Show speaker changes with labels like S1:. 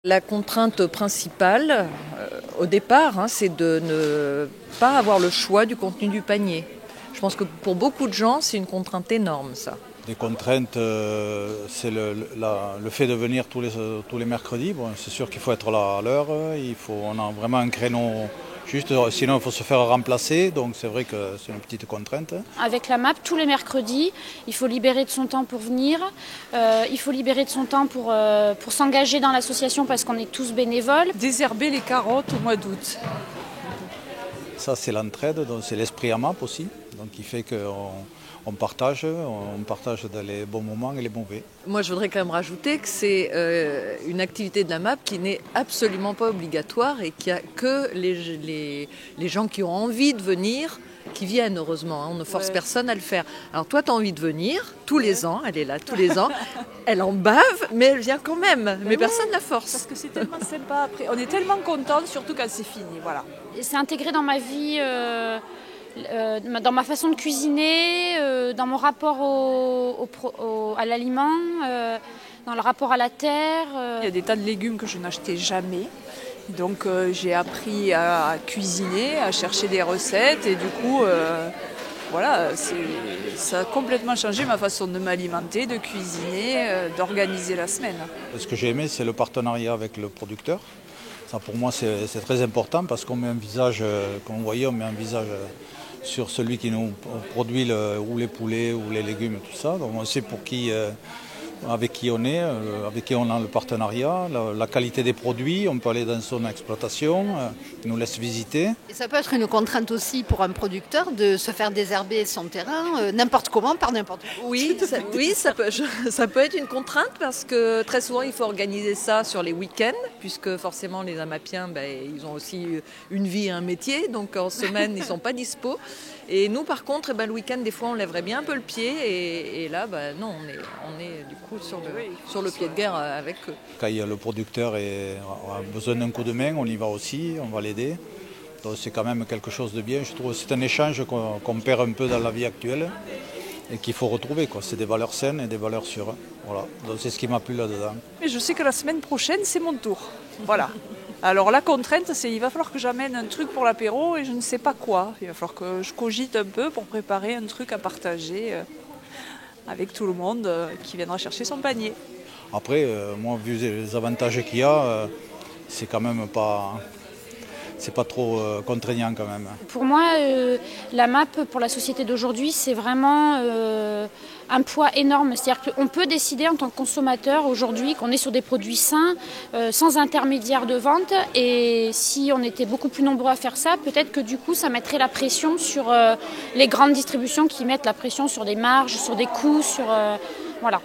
S1: La contrainte principale, au départ, c'est de ne pas avoir le choix du contenu du panier. Je pense que pour beaucoup de gens, c'est une contrainte énorme, ça.
S2: Des contraintes, c'est le fait de venir tous les mercredis. Bon, c'est sûr qu'il faut être là à l'heure, on a vraiment un créneau juste, sinon il faut se faire remplacer, donc c'est vrai que c'est une petite contrainte.
S3: Avec la MAP, tous les mercredis, il faut libérer de son temps pour venir, il faut libérer de son temps pour s'engager dans l'association parce qu'on est tous bénévoles.
S4: Désherber les carottes au mois d'août.
S2: Ça c'est l'entraide, donc c'est l'esprit AMAP aussi, donc qui fait qu'on partage dans les bons moments et les mauvais.
S1: Moi, je voudrais quand même rajouter que c'est une activité de la MAP qui n'est absolument pas obligatoire et qu'il n'y a que les gens qui ont envie de venir qui viennent, heureusement. On ne force personne à le faire. Alors toi, tu as envie de venir tous les ans, elle est là tous les ans, elle en bave, mais elle vient quand même. Mais personne ne la force.
S4: Parce que c'est tellement sympa après. On est tellement contents, surtout quand c'est fini. Voilà.
S3: Et c'est intégré dans ma vie, dans ma façon de cuisiner, dans mon rapport à l'aliment, dans le rapport à la terre.
S4: Il y a des tas de légumes que je n'achetais jamais. Donc j'ai appris à cuisiner, à chercher des recettes et du coup, ça a complètement changé ma façon de m'alimenter, de cuisiner, d'organiser la semaine.
S2: Ce que j'ai aimé, c'est le partenariat avec le producteur. Ça pour moi c'est très important parce qu'on met un visage, comme vous voyez, on met un visage sur celui qui nous produit ou les poulets ou les légumes et tout ça. Donc on sait avec qui on est, avec qui on a le partenariat, la qualité des produits, on peut aller dans son exploitation, il nous laisse visiter.
S5: Et ça peut être une contrainte aussi pour un producteur de se faire désherber son terrain n'importe comment, par n'importe quoi.
S1: Oui, ça peut être une contrainte parce que très souvent il faut organiser ça sur les week-ends puisque forcément les Amapiens, ils ont aussi une vie et un métier, donc en semaine ils ne sont pas dispo. Et nous par contre, le week-end des fois on lèverait bien un peu le pied et là non, on est du coup sur le pied de guerre avec eux.
S2: Quand le producteur a besoin d'un coup de main, on y va aussi, on va l'aider. Donc c'est quand même quelque chose de bien. Je trouve que c'est un échange qu'on perd un peu dans la vie actuelle et qu'il faut retrouver. C'est des valeurs saines et des valeurs sûres. Voilà. Donc c'est ce qui m'a plu là-dedans.
S4: Mais je sais que la semaine prochaine, c'est mon tour. Voilà. Alors la contrainte, c'est qu'il va falloir que j'amène un truc pour l'apéro et je ne sais pas quoi. Il va falloir que je cogite un peu pour préparer un truc à partager avec tout le monde qui viendra chercher son panier.
S2: Après, moi, vu les avantages qu'il y a, c'est quand même pas... C'est pas trop contraignant quand même.
S3: Pour moi, la MAP pour la société d'aujourd'hui, c'est vraiment un poids énorme. C'est-à-dire qu'on peut décider en tant que consommateur aujourd'hui qu'on est sur des produits sains, sans intermédiaire de vente. Et si on était beaucoup plus nombreux à faire ça, peut-être que du coup, ça mettrait la pression sur les grandes distributions qui mettent la pression sur des marges, sur des coûts, voilà.